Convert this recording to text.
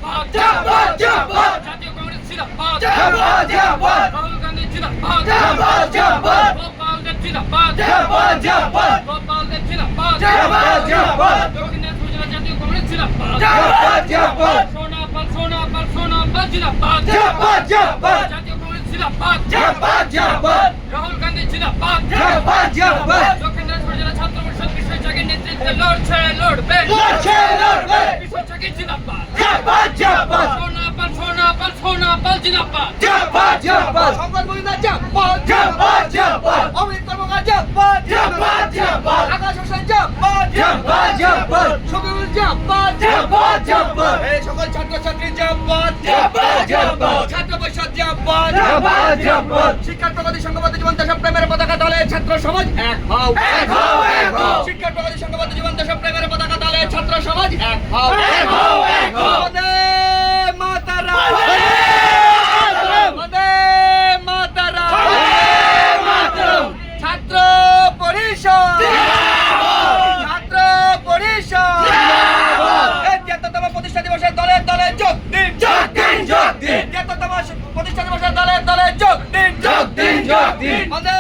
জিন্দাবাদ জিন্দাবাদ জিন্দাবাদ জাতীয় কংগ্রেস জিন্দাবাদ জিন্দাবাদ জিন্দাবাদ রাহুল গান্ধী জিন্দাবাদ জিন্দাবাদ জিন্দাবাদ গোপাল দেব জিন্দাবাদ জিন্দাবাদ জিন্দাবাদ গোপাল দেব জিন্দাবাদ জিন্দাবাদ জিন্দাবাদ দক্ষিণ দিনাজপুর জেলা জাতীয় কংগ্রেস জিন্দাবাদ জিন্দাবাদ জিন্দাবাদ সোনাপাল জিন্দাবাদ জিন্দাবাদ জিন্দাবাদ জাতীয় কংগ্রেস জিন্দাবাদ জিন্দাবাদ জিন্দাবাদ রাহুল গান্ধী জিন্দাবাদ জিন্দাবাদ জিন্দাবাদ দক্ষিণ দিনাজপুর জেলা ছাত্র পরিষদ বিষয় জাগের নেতৃত্বে লড়ছে লড়বে বিষয় জাগের জিন্দাবাদ জিন্দাবাদ জিন্দাবাদ সোনাপাল জিন্দাবাদ জিন্দাবাদ জিন্দাবাদ সংবাদ বলিনা জিন্দাবাদ জিন্দাবাদ জিন্দাবাদ অমিত কর্মকার জিন্দাবাদ জিন্দাবাদ জিন্দাবাদ আকাশ হোসেন জিন্দাবাদ জিন্দাবাদ জিন্দাবাদ শফিউল জিন্দাবাদ জিন্দাবাদ জিন্দাবাদ এই সকল ছাত্রছাত্রী জিন্দাবাদ জিন্দাবাদ জিন্দাবাদ ছাত্র পরিষদ জিন্দাবাদ জিন্দাবাদ জিন্দাবাদ শিক্ষার প্রগতি সংঘবদ্ধ জীবন দেশপ্রেমের পতাকা দলে ছাত্র সমাজ এক হও এক হও এক হও শিক্ষার প্রগতি সংঘবদ্ধ জীবন দেশপ্রেমের পতাকা দলে ছাত্র সমাজ এক হও এক হও এক হও বন্দে মাতরম বন্দে মাতরম মাতরম ছাত্র পরিষদ ছাত্র পরিষদ এই ৭৩তম প্রতিষ্ঠা দিবসের দলে দলে যোগ দিন যোগ দিন যোগ দিন ৭৩তম প্রতিষ্ঠা দিবসের দলে দলে যোগ দিন যোগ দিন যোগ দিন বন্দে